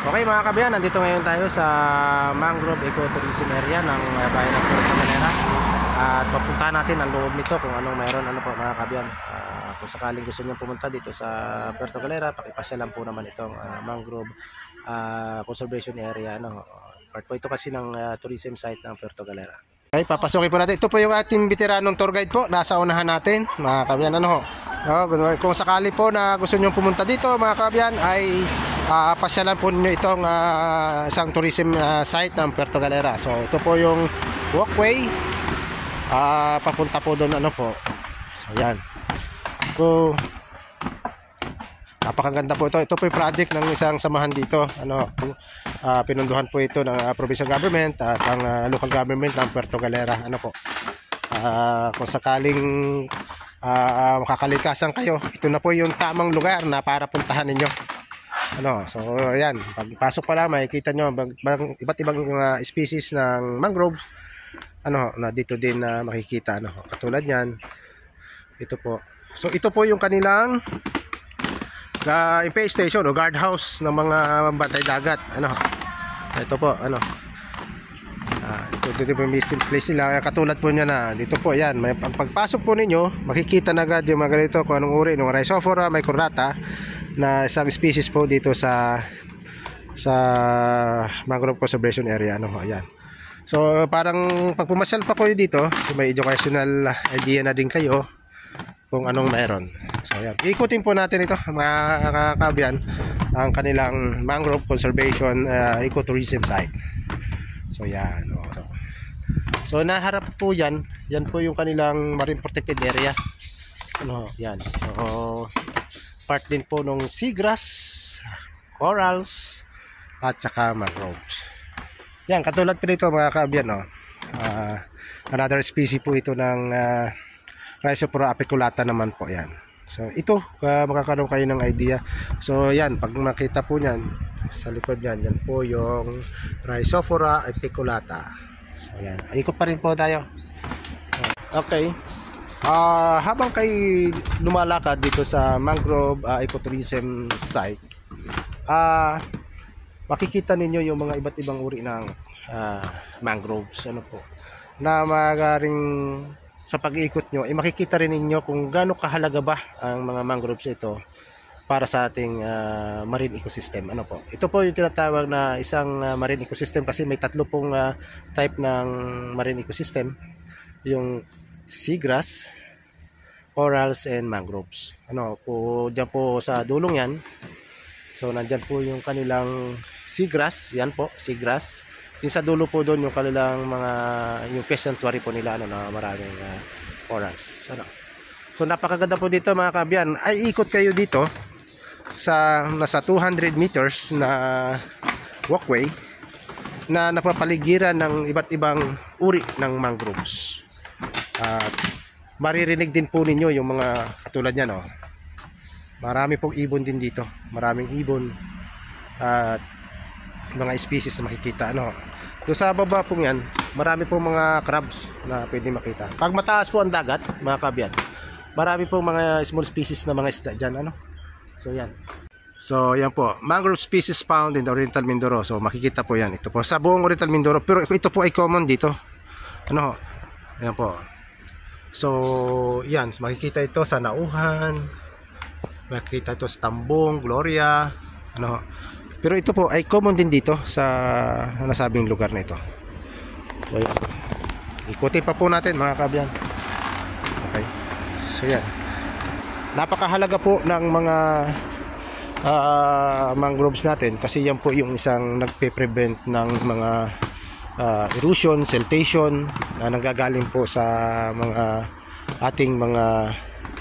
Okay mga kabayan, nandito ngayon tayo sa Mangrove Ecotourism Area ng bayan ng Puerto Galera. At papuntahan natin ang loob nito kung anong meron. Ano po mga kabayan, kung sakaling gusto niyo pumunta dito sa Puerto Galera, pakipasya lang po naman itong Mangrove Conservation Area. Part po ito kasi ng tourism site ng Puerto Galera. Okay, papasokin po natin. Ito po yung ating veteranong tour guide po. Nasa unahan natin mga kabayan. Kung sakali po na gusto niyo pumunta dito mga kabayan, ay pasyalan po ninyo itong isang tourism site ng Puerto Galera. So ito po yung walkway papunta po doon po. So yan. So napakaganda po ito. Ito po yung project ng isang samahan dito. Pinunduhan po ito ng provincial government at ang local government ng Puerto Galera. Kung sakaling makakalikasan kayo, ito na po yung tamang lugar na para puntahan ninyo. So ayan, pagpasok pa lang makikita nyo iba't ibang species ng mangrove na dito din makikita katulad yan. Ito po. So ito po yung kanilang impay station o guardhouse ng mga bantay dagat. Ito po ito po yung place nila. Katulad po niya na dito po yan. Pagpasok po ninyo makikita na agad yung mga ganito kung anong uri ng Rhizophora maculaata na isang species po dito sa Mangrove Conservation Area. Ayan. So parang pag pumasyal pa kayo dito, may educational idea na din kayo kung anong meron. So ayan, ikutin po natin ito mga kabayan, ang kanilang Mangrove Conservation Ecotourism Site. So yan. So naharap po yan po yung kanilang marine protected area. Yan. So part din po ng seagrass, corals at saka mangroves. Yan, katulad po nito mga kabayan, another species po ito ng Rhizophora apiculata naman po yan. So ito, makakaroon kayo ng idea. So yan, pag nakita po niyan sa likod yan, yan po yung Rhizophora apiculata. So yan, ikot pa rin po tayo. Okay. Habang kayo lumalakad dito sa Mangrove Ecotourism Site, makikita ninyo yung mga iba't ibang uri ng mangroves na magaring sa pag-iikot nyo, makikita rin ninyo kung gaano kahalaga ba ang mga mangroves ito para sa ating marine ecosystem. Ito po yung tinatawag na isang marine ecosystem kasi may tatlo pong type ng marine ecosystem. Yung seagrass, corals, and mangroves. Diyan po sa dulong yan. So nandyan po yung kanilang seagrass, yan po, seagrass. Din sa dulo po doon yung kanilang yung fish sanctuary po nila na maraming corals. So napakaganda po dito mga kabayan. Ay ikot kayo dito sa nasa 200 meters na walkway na napapaligiran ng iba't ibang uri ng mangroves. At maririnig din po ninyo yung mga katulad niyan. Marami pong ibon din dito. Maraming ibon at mga species na makikita. Doon sa baba pong yan, marami pong mga crabs na pwede makita. Pag mataas po ang dagat, mga kabayan, marami pong mga small species na mga isda dyan. So yan. So yan po, mangrove species found in the Oriental Mindoro. So makikita po yan. Ito po sa buong Oriental Mindoro, pero ito po ay common dito. Ayan po. So yan, makikita ito sa Nauhan, makikita ito sa Tambong, Gloria, pero ito po ay common din dito sa nasabing lugar na ito. So yan, ikutin pa po natin mga kabayan. Okay, so yan, napakahalaga po ng mga mangroves natin kasi yan po yung isang nagpe-prevent ng mga erosion, siltation na nanggagaling po sa mga ating mga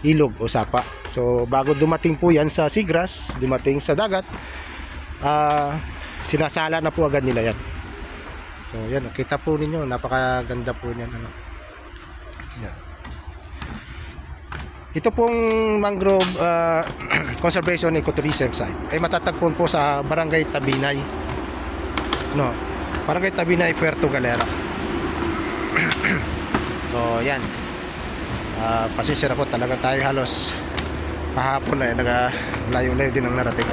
ilog o sapa. So bago dumating po yan sa seagrass, dumating sa dagat, sinasala na po agad nila yan. So yan, kita po ninyo, napakaganda po niyan. Yan. Ito pong Mangrove Conservation Ecotourism Site ay matatagpuan po sa Barangay Tabinay. Barangay Tabinay, Puerto Galera. So yan, pasensya na po, talaga tayo halos kahapon ay naglayo-layo din ang narating.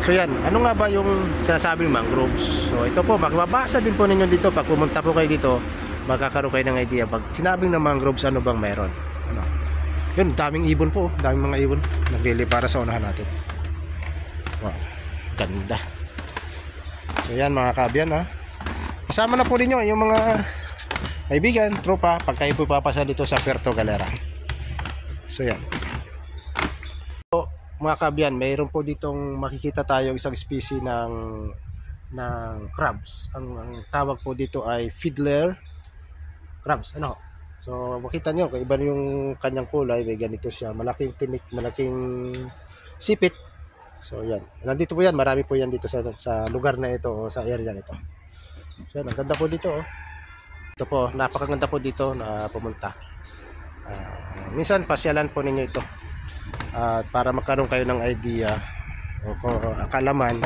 So yan, ano nga ba yung sinasabing mangroves? So ito po, magbabasa din po ninyo dito. Pag pumunta po kayo dito, magkakaroon kayo ng idea. Pag sinabing na mangroves, ano bang meron? Ano? Yun, daming ibon po. Daming mga ibon. Naglilipara sa unahan natin. Wow, ganda. So yan mga kabyan ha. Kasama na po ninyo yung mga kaibigan, tropa, pag kayo po papasa dito sa Puerto Galera. So yan. So, mga kabyan, mayroon po ditong makikita tayo isang species ng crabs. Ang tawag po dito ay fiddler crabs. Ano? So makita nyo, iba yung kanyang kulay. May ganito siya, malaking tinik, malaking sipit. So yan, nandito po yan, marami po yan dito sa lugar na ito o sa area nito. So yan, ang ganda po dito oh. Ito po, napakaganda po dito na pumunta. Minsan pasyalan po ninyo ito para magkaroon kayo ng idea o kalaman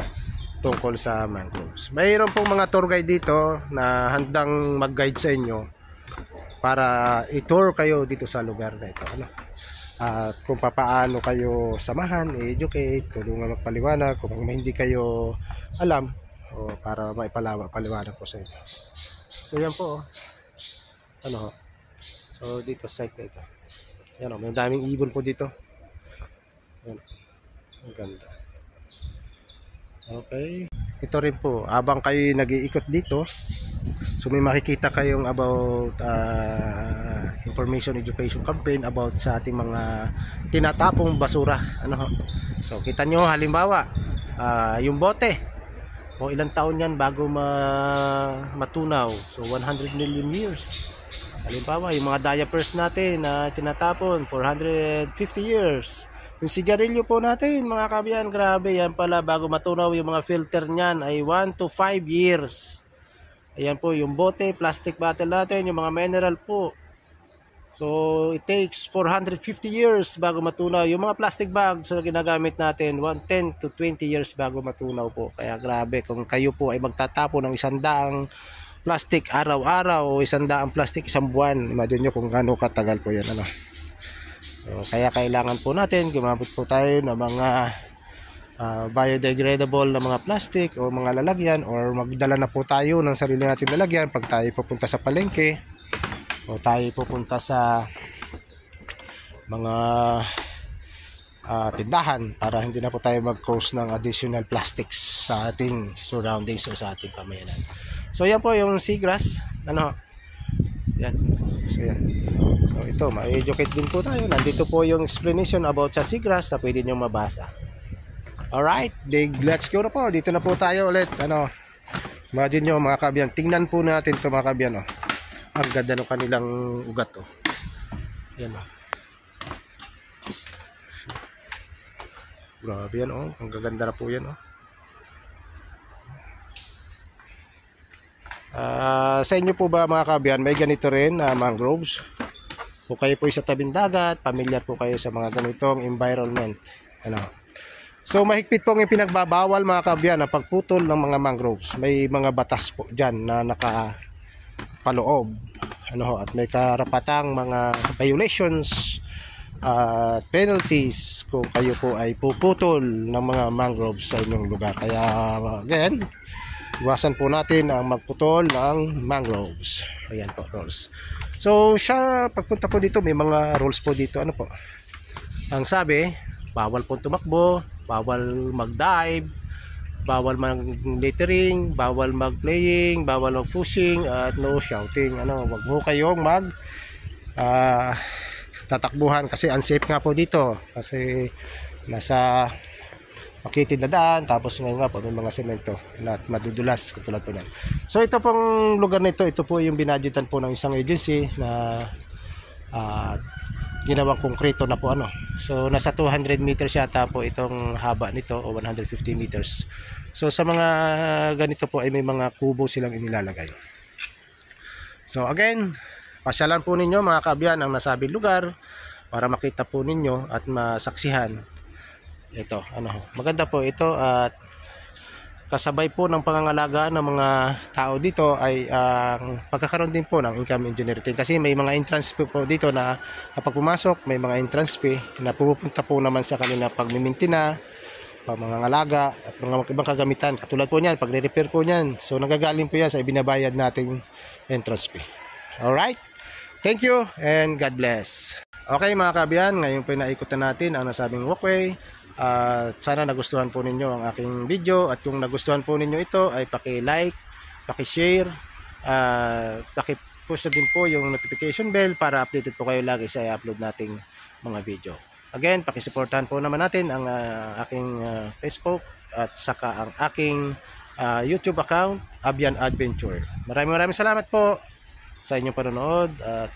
tungkol sa mangroves. Mayroon pong mga tour guide dito na handang mag-guide sa inyo para i-tour kayo dito sa lugar na ito. Ano? At kung paano kayo samahan, i-educate, tulungan magpaliwanag kung hindi kayo alam o para maipaliwanag po sa inyo. So yan po. Ano? So dito sa site na ito. Yan, may daming ibon po dito. Yan. Ang ganda. Okay. Ito rin po, habang kayo nag-iikot dito, so may makikita kayong about information education campaign about sa ating mga tinatapong basura. Ano? So kita nyo halimbawa, yung bote, o ilang taon yan bago matunaw. So 100 million years. Halimbawa, yung mga diapers natin na tinatapon, 450 years. Yung sigarilyo po natin, mga kabyan, grabe, yan pala, bago matunaw yung mga filter nyan ay 1 to 5 years. Ayan po, yung bote, plastic bottle natin, yung mga mineral po. So, it takes 450 years bago matunaw. Yung mga plastic bags na ginagamit natin, 10 to 20 years bago matunaw po. Kaya grabe, kung kayo po ay magtatapo ng 100 plastic araw-araw o 100 plastic isang buwan, imagine nyo kung gaano katagal po yan. Ano? So, kaya kailangan po natin gumamit po tayo ng mga biodegradable na mga plastic o mga lalagyan, or magdala na po tayo ng sarili nating lalagyan pag tayo pupunta sa palengke o tayo pupunta sa mga tindahan, para hindi na po tayo mag-cause ng additional plastics sa ating surroundings o sa ating pamayanan. So yan po yung seagrass. Ano? Yan. So yan. So ito, ma-educate din po tayo. Nandito po yung explanation about sa seagrass na pwede nyo mabasa. Alright, let's go na po. Dito na po tayo ulit. Ano? Imagine nyo mga kabyan. Tingnan po natin ito mga kabyan. Oh. Ang ganda ng kanilang ugat. Oh. Yan oh. Grabe yan oh. Ang gaganda na po yan oh. Sa inyo po ba mga kabyan, may ganito rin mangroves? Kung kayo po sa tabing dagat, pamilyar po kayo sa mga ganitong environment. Ano? So mahigpit po yung pinagbabawal mga kabyan na pagputol ng mga mangroves. May mga batas po dyan na nakapaloob. Ano, at may karapatang mga violations at penalties kung kayo po ay puputol ng mga mangroves sa inyong lugar. Kaya again, iwasan po natin ang magputol ng mangroves. Ayan po, rules. So siya, pagpunta po dito, may mga rules po dito. Ano po? Ang sabi, bawal po tumakbo, bawal mag-dive, bawal mag-littering, bawal mag-playing, bawal mag-pushing, at no shouting. Ano, wag mo kayong tatakbuhan kasi unsafe nga po dito. Kasi nasa makitid na daan, tapos ngayon nga po may mga semento na madudulas katulad po yan. So ito pong lugar nito, ito po yung binadgetan po ng isang agency na ginawang konkreto na po ano. So nasa 200 meters yata po itong haba nito o 150 meters. So sa mga ganito po ay may mga kubo silang inilalagay. So again, pasyalan po ninyo mga kabyan ang nasabing lugar para makita po ninyo at masaksihan. Ito, ano, maganda po ito at kasabay po ng pangangalaga ng mga tao dito ay pagkakaroon din po ng income generating, kasi may mga entrance po dito na kapag pumasok may mga entrance fee na pupunta po naman sa kanila pagmimintina pang mga ngalaga at mga ibang kagamitan. Katulad po niyan, pagre-repair po niyan. So nagagaling po yan sa ibinabayad nating entrance fee. Alright? Thank you and God bless. Okay mga kabiyan, ngayon po naikot na natin ang nasabing walkway. Sana nagustuhan po ninyo ang aking video, at kung nagustuhan po ninyo ito ay paki-like, paki-share, paki-push na din po yung notification bell para updated po kayo lagi sa i-upload nating mga video. Again, paki-supportahan po naman natin ang aking Facebook at saka ang aking YouTube account, Abian Adventure. Maraming salamat po sa inyong panonood, at